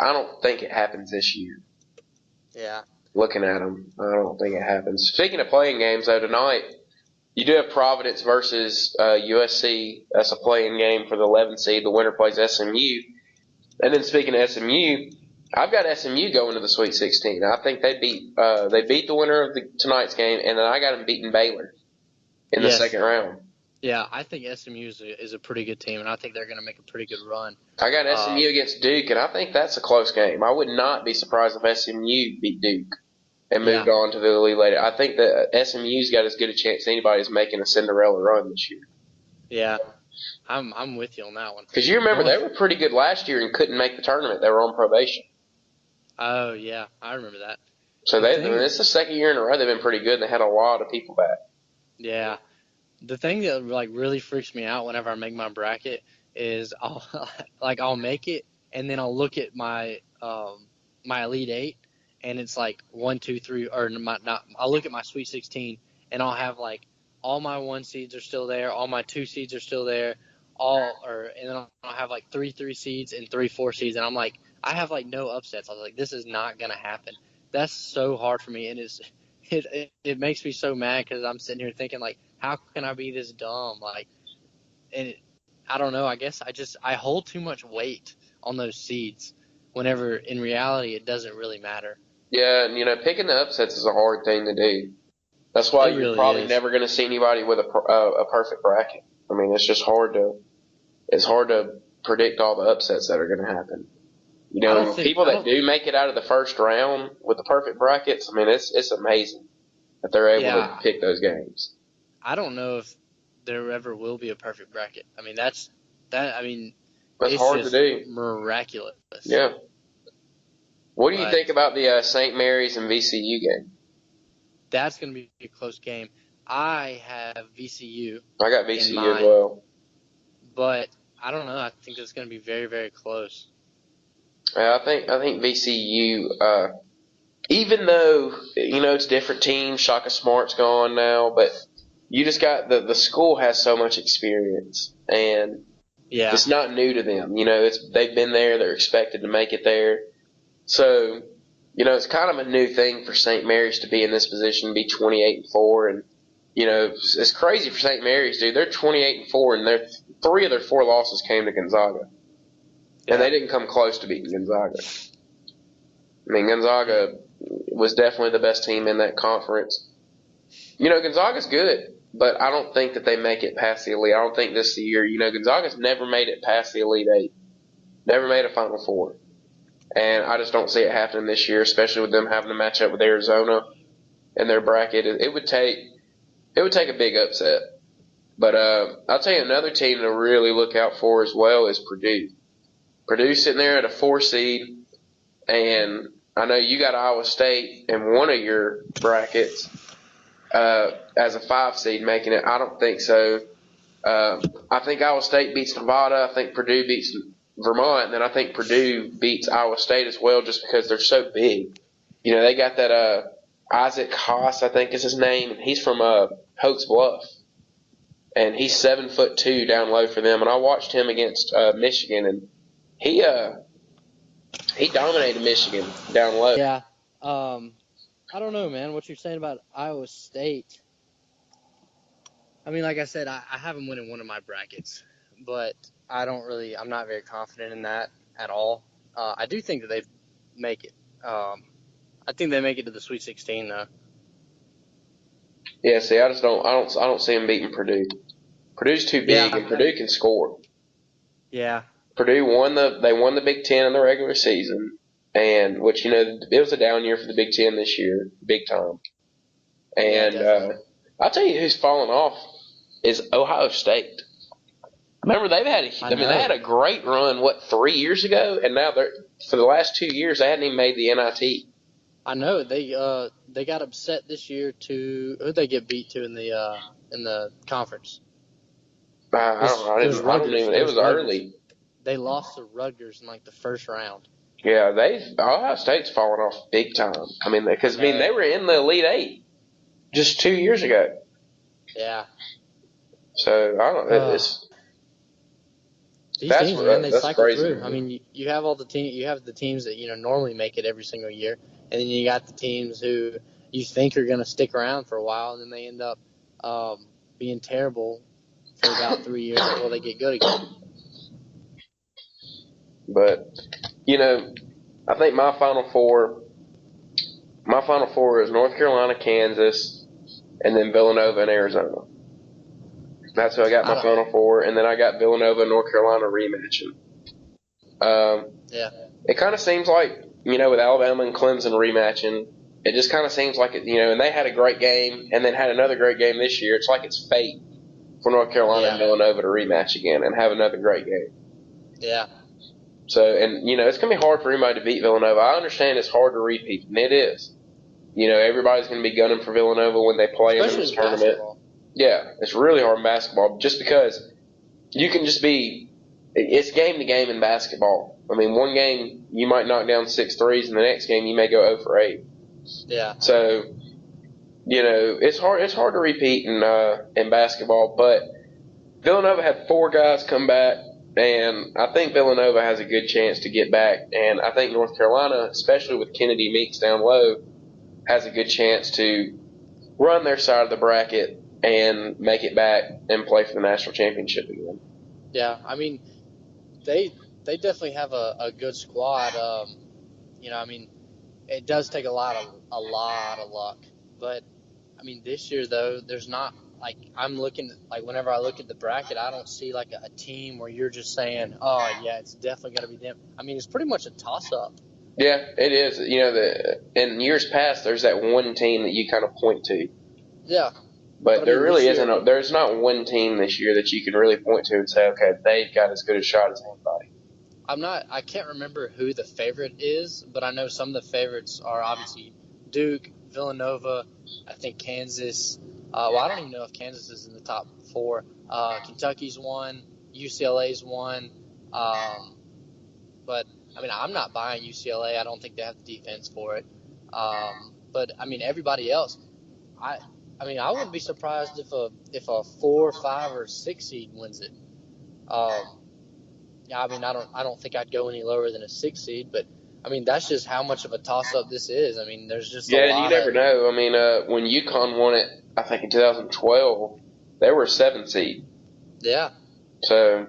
I don't think it happens this year. Yeah. Looking at them, I don't think it happens. Speaking of playing games, though, tonight you do have Providence versus USC. That's a playing game for the 11th seed. The winner plays SMU. And then speaking of SMU, I've got SMU going to the Sweet 16. I think they beat the winner of tonight's game, and then I got them beating Baylor in the Yes. second round. Yeah, I think SMU is a pretty good team, and I think they're going to make a pretty good run. I got SMU against Duke, and I think that's a close game. I would not be surprised if SMU beat Duke and moved on to the Elite Eight. I think that SMU's got as good a chance as anybody is making a Cinderella run this year. Yeah, I'm with you on that one. Because you remember they were pretty good last year and couldn't make the tournament. They were on probation. Oh, yeah, I remember that. So it's the second year in a row they've been pretty good, and they had a lot of people back. Yeah. The thing that really freaks me out whenever I make my bracket is I'll make it, and then I'll look at my my Elite Eight, and it's like 1, 2, 3, or I'll look at my Sweet 16, and I'll have all my 1 seeds are still there, all my 2 seeds are still there, and then I'll have 3 3 seeds and 3 4 seeds, and I'm like, I have no upsets. I was like, this is not gonna happen. That's so hard for me, and it makes me so mad because I'm sitting here thinking how can I be this dumb? I don't know. I guess I hold too much weight on those seeds whenever in reality it doesn't really matter. Yeah, and picking the upsets is a hard thing to do. That's why you're probably never going to see anybody with a perfect bracket. I mean, it's just hard to predict all the upsets that are going to happen. People that do make it out of the first round with the perfect brackets, I mean, it's amazing that they're able to pick those games. I don't know if there ever will be a perfect bracket. I mean, that's hard to do. Miraculous. Yeah. What do you think about the St. Mary's and VCU game? That's going to be a close game. I have VCU. I got VCU as well. But I don't know. I think it's going to be very, very close. I think VCU, even though, it's different teams, Shaka Smart's gone now, but you just got the school has so much experience, and it's not new to them. They've been there, they're expected to make it there. So, it's kind of a new thing for St. Mary's to be in this position, be 28-4, and it's crazy for St. Mary's, dude. They're 28-4, and 3 of their 4 losses came to Gonzaga. And they didn't come close to beating Gonzaga. I mean, Gonzaga was definitely the best team in that conference. Gonzaga's good, but I don't think that they make it past the Elite. I don't think this is the year. Gonzaga's never made it past the Elite Eight. Never made a Final Four. And I just don't see it happening this year, especially with them having to match up with Arizona in their bracket. It would take a big upset. But I'll tell you another team to really look out for as well is Purdue. Purdue's sitting there at a 4 seed, and I know you got Iowa State in one of your brackets as a 5 seed making it. I don't think so. I think Iowa State beats Nevada. I think Purdue beats Vermont, and then I think Purdue beats Iowa State as well just because they're so big. They got that Isaac Haas, I think is his name, and he's from Hoax Bluff. And he's 7'2" down low for them. And I watched him against Michigan, and he dominated Michigan down low. Yeah. I don't know, man, what you're saying about Iowa State. I mean, like I said, I have them winning one of my brackets, but I'm not very confident in that at all. I do think that they make it. I think they make it to the Sweet 16 though. Yeah, see, I don't see them beating Purdue. Purdue's too big, and Purdue can score. Yeah. Purdue won the Big Ten in the regular season, and which it was a down year for the Big Ten this year, big time. And I'll tell you who's fallen off is Ohio State. Remember they had a great run 3 years ago, and now for the last 2 years they hadn't even made the NIT. I know they got upset this year to who'd they get beat to in the conference? I don't even. It was early. They lost to Rutgers in the first round. Yeah, Ohio State's fallen off big time. I mean, because they were in the Elite Eight just 2 years ago. Yeah. So I don't know. These teams, man, they That's cycle crazy. through. I mean, you have all the you have the teams that normally make it every single year, and then you got the teams who you think are going to stick around for a while, and then they end up being terrible for about 3 years until they get good again. But I think my Final Four is North Carolina, Kansas, and then Villanova and Arizona. That's who I got my Final Four, and then I got Villanova and North Carolina rematching. Yeah. It kind of seems like, with Alabama and Clemson rematching, it just kind of seems like it, and they had a great game and then had another great game this year. It's like it's fate for North Carolina and Villanova to rematch again and have another great game. Yeah. So, and, it's going to be hard for anybody to beat Villanova. I understand it's hard to repeat, and it is. Everybody's going to be gunning for Villanova when they play in this tournament. Basketball. Yeah, it's really hard in basketball just because you can just be – it's game to game in basketball. I mean, one game you might knock down 6 threes, and the next game you may go 0 for 8. Yeah. So, it's hard to repeat in basketball, but Villanova had 4 guys come back, and I think Villanova has a good chance to get back. And I think North Carolina, especially with Kennedy Meeks down low, has a good chance to run their side of the bracket and make it back and play for the national championship again. Yeah, I mean, they definitely have a good squad. I mean, it does take a lot of luck, but I mean, this year though, there's not like I'm looking like whenever I look at the bracket, I don't see like a team where you're just saying, oh yeah, it's definitely going to be them. I mean, it's pretty much a toss up. Yeah, it is. In years past, there's that one team that you kind of point to. Yeah. But there really isn't. There's not one team this year that you can really point to and say, okay, they've got as good a shot as anybody. I can't remember who the favorite is, but I know some of the favorites are obviously Duke, Villanova, I think Kansas. I don't even know if Kansas is in the top 4. Kentucky's one, UCLA's one. But I mean, I'm not buying UCLA. I don't think they have the defense for it. But I mean, everybody else, I mean, I wouldn't be surprised if a 4, 5, or 6 seed wins it. Yeah, I mean, I don't think I'd go any lower than a 6 seed, but I mean, that's just how much of a toss up this is. I mean, there's just a lot. Yeah, and you never know. I mean, when UConn won it, I think in 2012, they were a 7 seed. Yeah. So,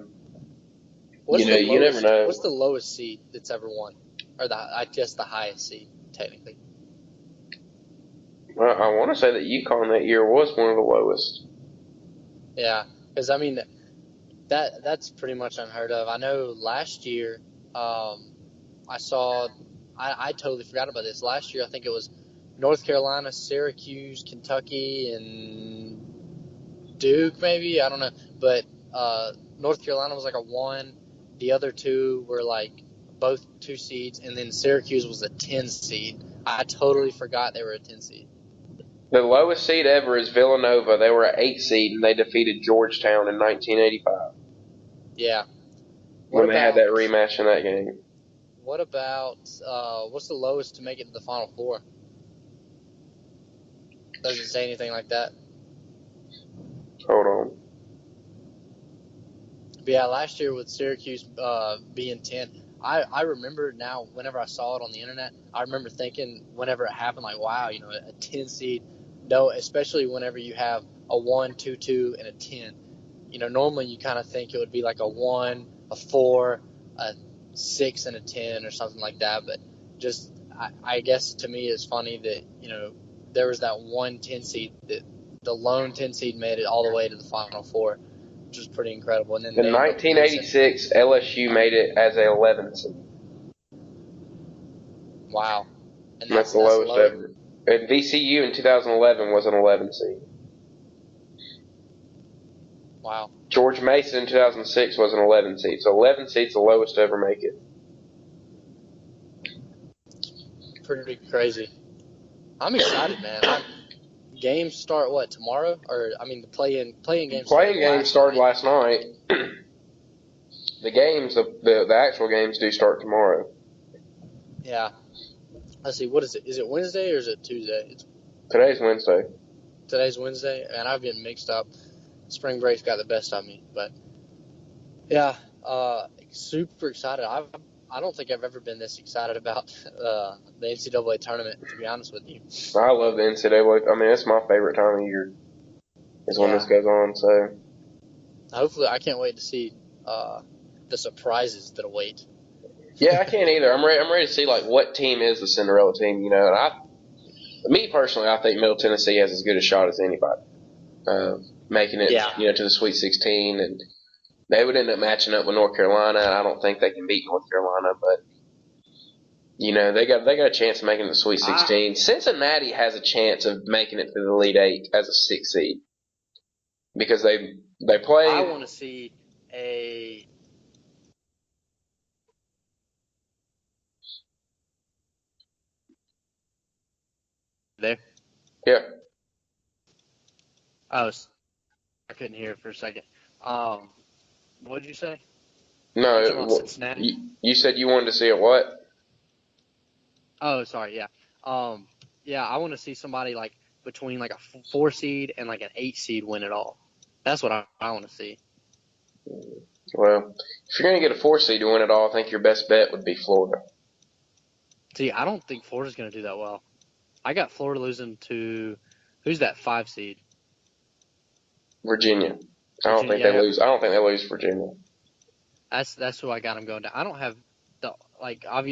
you never know. What's the lowest seed that's ever won, or I guess the highest seed technically? Well, I want to say that UConn that year was one of the lowest. Yeah, because I mean, that's pretty much unheard of. I know last year, I saw, I totally forgot about this. Last year, I think it was North Carolina, Syracuse, Kentucky, and Duke, maybe. I don't know. But North Carolina was like a 1. The other 2 were like both 2 seeds, and then Syracuse was a 10 seed. I totally forgot they were a 10 seed. The lowest seed ever is Villanova. They were an 8 seed, and they defeated Georgetown in 1985. Yeah. When they had that rematch in that game. What about what's the lowest to make it to the Final Four? Doesn't say anything like that. Hold on. But yeah, last year with Syracuse being 10, I remember now whenever I saw it on the internet, I remember thinking whenever it happened, like, wow, a 10 seed. No, especially whenever you have a 1, 2, 2, and a 10. Normally you kind of think it would be like a 1, a 4, a 6, and a 10 or something like that. But just, I guess to me it's funny that, there was that 1 10 seed, that the lone 10 seed made it all the way to the Final Four, which was pretty incredible. And then in 1986, LSU made it as a 11 seed. Wow. And that's the lowest ever. And VCU in 2011 was an 11 seed. Wow. George Mason in 2006 was an 11 seed. So 11 seed's the lowest to ever make it. Pretty crazy. I'm excited, man. Games start tomorrow? Or I mean, the play-in games. Playing games started last night. The games, the actual games, do start tomorrow. Yeah. Let's see. What is it? Is it Wednesday or is it Tuesday? Today's Wednesday. Today's Wednesday, and I've been mixed up. Spring break's got the best of me, but yeah. Super excited. I don't think I've ever been this excited about the NCAA tournament, to be honest with you. I love the NCAA. I mean, it's my favorite time of year is when this Yeah. goes on. So Hopefully, I can't wait to see the surprises that await. yeah, I can't either. I'm ready to see like what team is the Cinderella team. And me personally, I think Middle Tennessee has as good a shot as anybody making it, Yeah. to the Sweet 16, and they would end up matching up with North Carolina. I don't think they can beat North Carolina, but they got a chance of making it to the Sweet 16. Cincinnati has a chance of making it to the Elite Eight as a 6 seed because they I play. want to see a. There. Yeah, Oh, I couldn't hear it for a second. What did you say? You talking about no, Cincinnati? you said you wanted to see it what? Oh, sorry. Yeah. Yeah. I want to see somebody like between like a 4 seed and like an 8 seed win it all. That's what I want to see. Well, if you're going to get a 4 seed to win it all, I think your best bet would be Florida. See, I don't think Florida's going to do that well. I got Florida losing to who's that 5 seed? Virginia. I don't Virginia. think Yeah, they lose. I don't think they lose Virginia. that's who I got them going down. I don't have the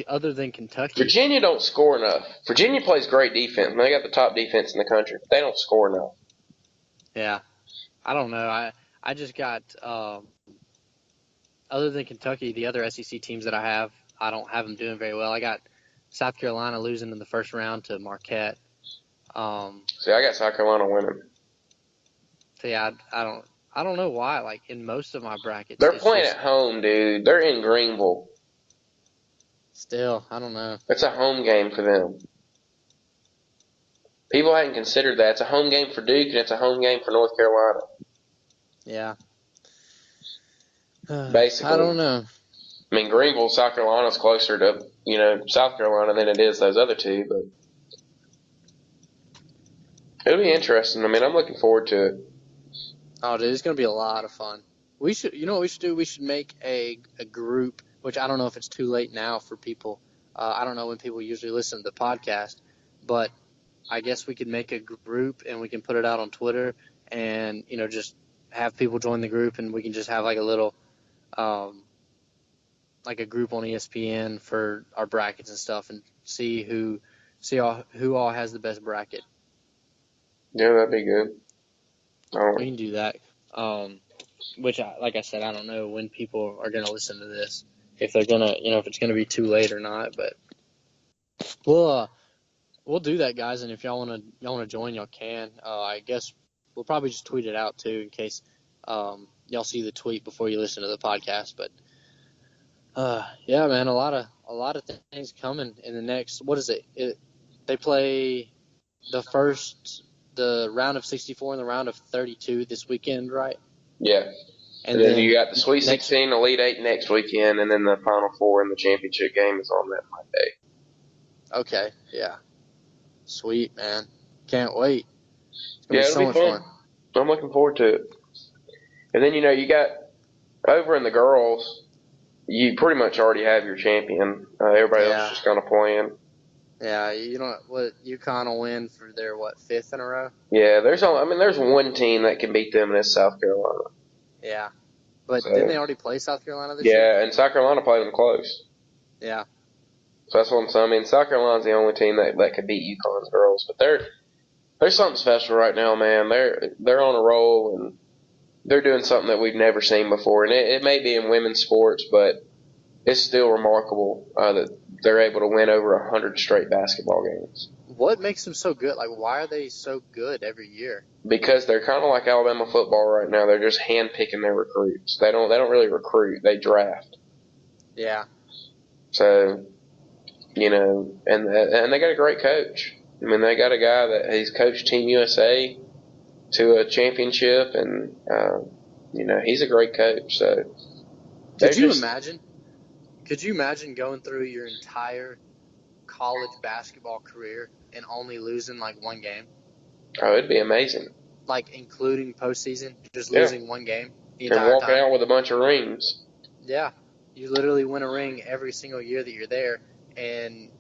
other than Kentucky. Virginia don't score enough. Virginia plays great defense. They got the top defense in the country. But they don't score enough. Yeah, I don't know. I just got other than Kentucky, the other SEC teams that I don't have them doing very well. I got South Carolina losing in the first round to Marquette. See, I got South Carolina winning. So yeah, I don't know why. Like in most of my brackets, They're it's playing just at home, dude. They're in Greenville. still I don't know. It's a home game for them. People hadn't considered that. It's a home game for Duke, and it's a home game for North Carolina. Yeah, Basically. I don't know. I mean, Greenville, South Carolina's closer to, South Carolina than it is those other two, but it'll be interesting. I mean, I'm looking forward to it. Oh, dude, it's gonna be a lot of fun. We should, you know what we should do? We should make a group, which I don't know if it's too late now for people. I don't know when people usually listen to the podcast, but I guess we could make a group and we can put it out on Twitter and, just have people join the group and we can just have like a little, um, like a group on ESPN for our brackets and stuff and who all has the best bracket. Yeah, that'd be good. We can do that. Which, like I said, I don't know when people are going to listen to this, if they're going to, if it's going to be too late or not. But we'll do that, guys. And if y'all want to join, y'all can. I guess we'll probably just tweet it out too, in case y'all see the tweet before you listen to the podcast. But yeah, man, a lot of things coming in the next. What is it? They play the round of 64 and the round of 32 this weekend, right? Yeah. And then then you got the Sweet 16, Elite 8 next weekend, and then the Final Four and the championship game is on that Monday. Okay, yeah. Sweet, man. Can't wait. It's going to Yeah, be it'll so be much fun. I'm looking forward to it. And then, you got over in the girls, you pretty much already have your champion. Everybody else is just kind of playing. Yeah, UConn will win for their, 5th in a row? Yeah, there's one team that can beat them, and it's South Carolina. Yeah. But So, didn't they already play South Carolina this year? Yeah, and South Carolina played them close. Yeah. So that's what I'm saying. I mean, South Carolina's the only team that could beat UConn's girls, but they're something special right now, man. They're on a roll, and they're doing something that we've never seen before. And it may be in women's sports, but it's still remarkable that they're able to win over 100 straight basketball games. What makes them so good? Like, why are they so good every year? Because they're kind of like Alabama football right now. They're just handpicking their recruits. They don't really recruit. They draft. Yeah. So, and they got a great coach. I mean, they got a guy that he's coached Team USA to a championship, and he's a great coach. So, Could you imagine? Could you imagine going through your entire college basketball career and only losing like one game? Oh, it'd be amazing. Like including postseason, just losing one game the entire and walking time. out with a bunch of rings. Yeah, you literally win a ring every single year that you're there, and